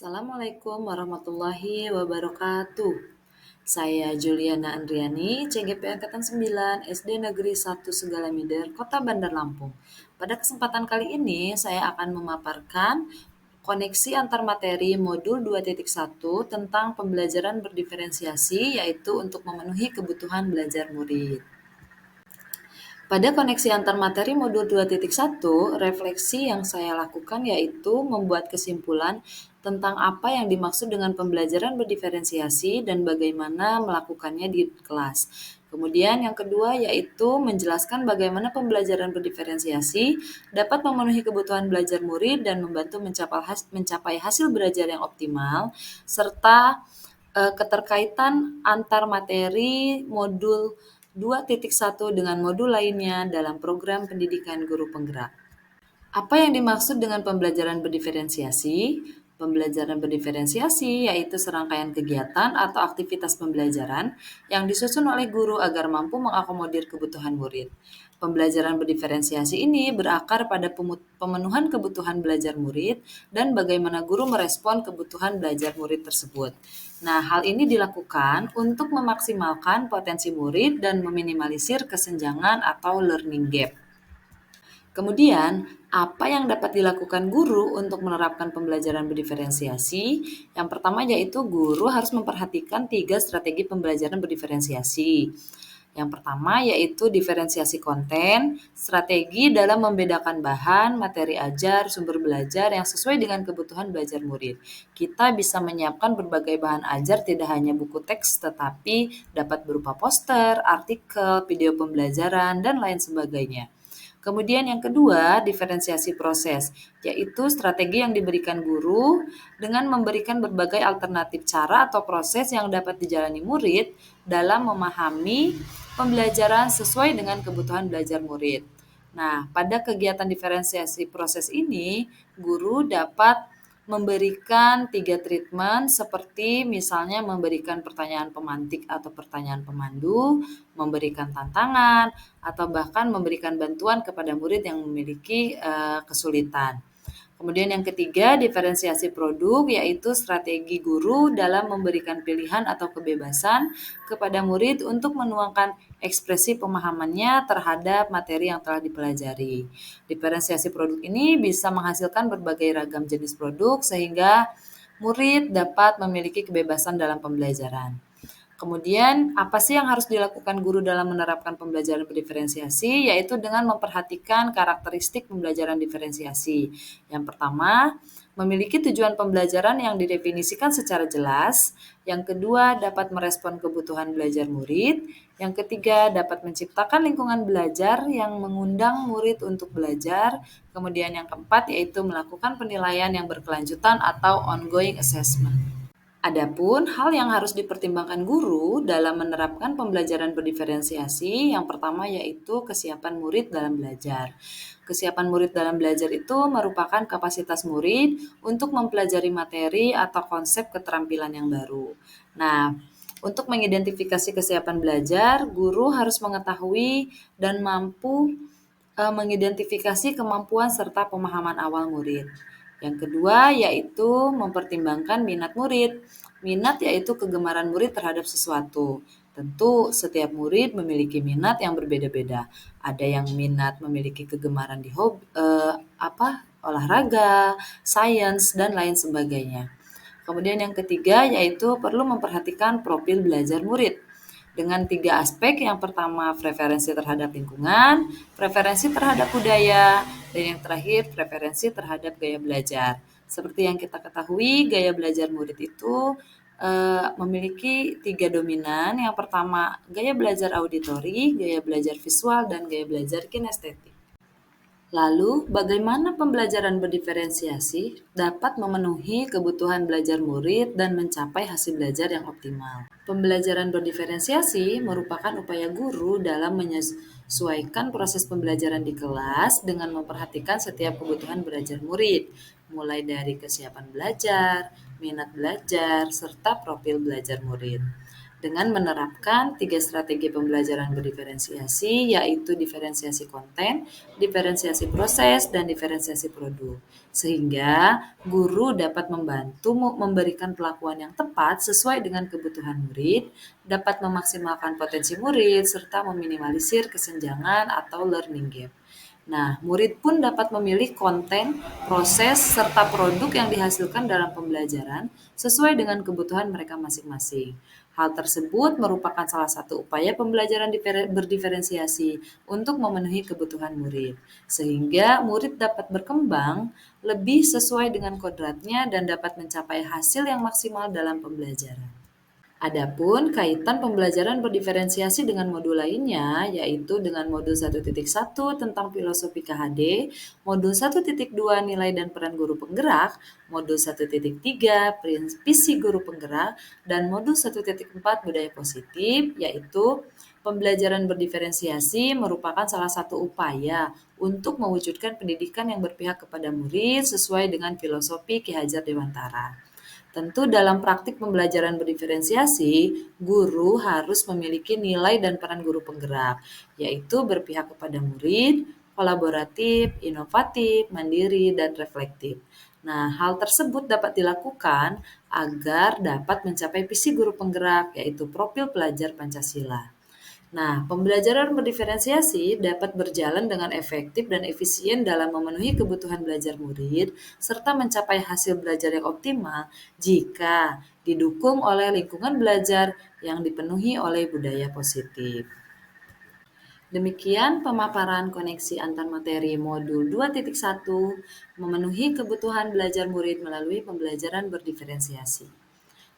Assalamualaikum warahmatullahi wabarakatuh. Saya Juliana Andriani, CGP Angkatan 9, SD Negeri 1 Segalamider, Kota Bandar Lampung. Pada kesempatan kali ini, saya akan memaparkan koneksi antar materi modul 2.1 tentang pembelajaran berdiferensiasi, yaitu untuk memenuhi kebutuhan belajar murid. Pada koneksi antar materi modul 2.1, refleksi yang saya lakukan yaitu membuat kesimpulan tentang apa yang dimaksud dengan pembelajaran berdiferensiasi dan bagaimana melakukannya di kelas. Kemudian yang kedua yaitu menjelaskan bagaimana pembelajaran berdiferensiasi dapat memenuhi kebutuhan belajar murid dan membantu mencapai hasil belajar yang optimal, serta keterkaitan antar materi modul 2.1 dengan modul lainnya dalam program pendidikan guru penggerak. Apa yang dimaksud dengan pembelajaran berdiferensiasi? Pembelajaran berdiferensiasi yaitu serangkaian kegiatan atau aktivitas pembelajaran yang disusun oleh guru agar mampu mengakomodir kebutuhan murid. Pembelajaran berdiferensiasi ini berakar pada pemenuhan kebutuhan belajar murid dan bagaimana guru merespon kebutuhan belajar murid tersebut. Nah, hal ini dilakukan untuk memaksimalkan potensi murid dan meminimalisir kesenjangan atau learning gap. Kemudian, apa yang dapat dilakukan guru untuk menerapkan pembelajaran berdiferensiasi? Yang pertama yaitu guru harus memperhatikan 3 strategi pembelajaran berdiferensiasi. Yang pertama yaitu diferensiasi konten, strategi dalam membedakan bahan, materi ajar, sumber belajar yang sesuai dengan kebutuhan belajar murid. Kita bisa menyiapkan berbagai bahan ajar tidak hanya buku teks tetapi dapat berupa poster, artikel, video pembelajaran, dan lain sebagainya. Kemudian yang kedua, diferensiasi proses, yaitu strategi yang diberikan guru dengan memberikan berbagai alternatif cara atau proses yang dapat dijalani murid dalam memahami pembelajaran sesuai dengan kebutuhan belajar murid. Nah, pada kegiatan diferensiasi proses ini, guru dapat memberikan 3 treatment seperti misalnya memberikan pertanyaan pemantik atau pertanyaan pemandu, memberikan tantangan, atau bahkan memberikan bantuan kepada murid yang memiliki kesulitan. Kemudian yang ketiga, diferensiasi produk, yaitu strategi guru dalam memberikan pilihan atau kebebasan kepada murid untuk menuangkan ekspresi pemahamannya terhadap materi yang telah dipelajari. Diferensiasi produk ini bisa menghasilkan berbagai ragam jenis produk sehingga murid dapat memiliki kebebasan dalam pembelajaran. Kemudian, apa sih yang harus dilakukan guru dalam menerapkan pembelajaran berdiferensiasi? Yaitu dengan memperhatikan karakteristik pembelajaran diferensiasi. Yang pertama, memiliki tujuan pembelajaran yang didefinisikan secara jelas. Yang kedua, dapat merespon kebutuhan belajar murid. Yang ketiga, dapat menciptakan lingkungan belajar yang mengundang murid untuk belajar. Kemudian yang keempat, yaitu melakukan penilaian yang berkelanjutan atau ongoing assessment. Adapun hal yang harus dipertimbangkan guru dalam menerapkan pembelajaran berdiferensiasi, yang pertama yaitu kesiapan murid dalam belajar. Kesiapan murid dalam belajar itu merupakan kapasitas murid untuk mempelajari materi atau konsep keterampilan yang baru. Nah, untuk mengidentifikasi kesiapan belajar, guru harus mengetahui dan mampu mengidentifikasi kemampuan serta pemahaman awal murid. Yang kedua yaitu mempertimbangkan minat murid. Minat yaitu kegemaran murid terhadap sesuatu. Tentu setiap murid memiliki minat yang berbeda-beda. Ada yang minat memiliki kegemaran di olahraga, sains, dan lain sebagainya. Kemudian yang ketiga yaitu perlu memperhatikan profil belajar murid dengan 3 aspek. Yang pertama preferensi terhadap lingkungan, preferensi terhadap budaya, dan yang terakhir preferensi terhadap gaya belajar. Seperti yang kita ketahui, gaya belajar murid itu memiliki 3 dominan. Yang pertama gaya belajar auditori, gaya belajar visual, dan gaya belajar kinestetik. Lalu, bagaimana pembelajaran berdiferensiasi dapat memenuhi kebutuhan belajar murid dan mencapai hasil belajar yang optimal? Pembelajaran berdiferensiasi merupakan upaya guru dalam menyesuaikan proses pembelajaran di kelas dengan memperhatikan setiap kebutuhan belajar murid, mulai dari kesiapan belajar, minat belajar, serta profil belajar murid. dengan menerapkan 3 strategi pembelajaran berdiferensiasi, yaitu diferensiasi konten, diferensiasi proses, dan diferensiasi produk. Sehingga guru dapat membantu memberikan perlakuan yang tepat sesuai dengan kebutuhan murid, dapat memaksimalkan potensi murid, serta meminimalisir kesenjangan atau learning gap. Nah, murid pun dapat memilih konten, proses, serta produk yang dihasilkan dalam pembelajaran sesuai dengan kebutuhan mereka masing-masing. Hal tersebut merupakan salah satu upaya pembelajaran berdiferensiasi untuk memenuhi kebutuhan murid, sehingga murid dapat berkembang lebih sesuai dengan kodratnya dan dapat mencapai hasil yang maksimal dalam pembelajaran. Adapun kaitan pembelajaran berdiferensiasi dengan modul lainnya, yaitu dengan modul 1.1 tentang filosofi KHD, modul 1.2 nilai dan peran guru penggerak, modul 1.3 visi guru penggerak, dan modul 1.4 budaya positif, yaitu pembelajaran berdiferensiasi merupakan salah satu upaya untuk mewujudkan pendidikan yang berpihak kepada murid sesuai dengan filosofi Ki Hajar Dewantara. Tentu dalam praktik pembelajaran berdiferensiasi, guru harus memiliki nilai dan peran guru penggerak, yaitu berpihak kepada murid, kolaboratif, inovatif, mandiri, dan reflektif. Nah, hal tersebut dapat dilakukan agar dapat mencapai visi guru penggerak, yaitu profil pelajar Pancasila. Nah, pembelajaran berdiferensiasi dapat berjalan dengan efektif dan efisien dalam memenuhi kebutuhan belajar murid, serta mencapai hasil belajar yang optimal jika didukung oleh lingkungan belajar yang dipenuhi oleh budaya positif. Demikian pemaparan koneksi antar materi modul 2.1 memenuhi kebutuhan belajar murid melalui pembelajaran berdiferensiasi.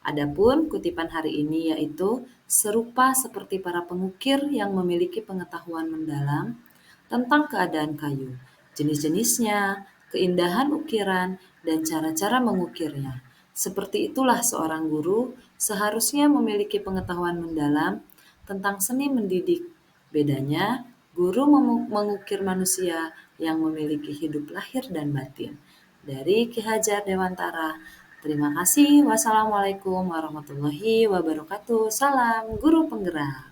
Adapun kutipan hari ini yaitu serupa seperti para pengukir yang memiliki pengetahuan mendalam tentang keadaan kayu, jenis-jenisnya, keindahan ukiran, dan cara-cara mengukirnya. Seperti itulah seorang guru seharusnya memiliki pengetahuan mendalam tentang seni mendidik. Bedanya, guru mengukir manusia yang memiliki hidup lahir dan batin. Dari Ki Hajar Dewantara. Terima kasih. Wassalamualaikum warahmatullahi wabarakatuh. Salam Guru Penggerak.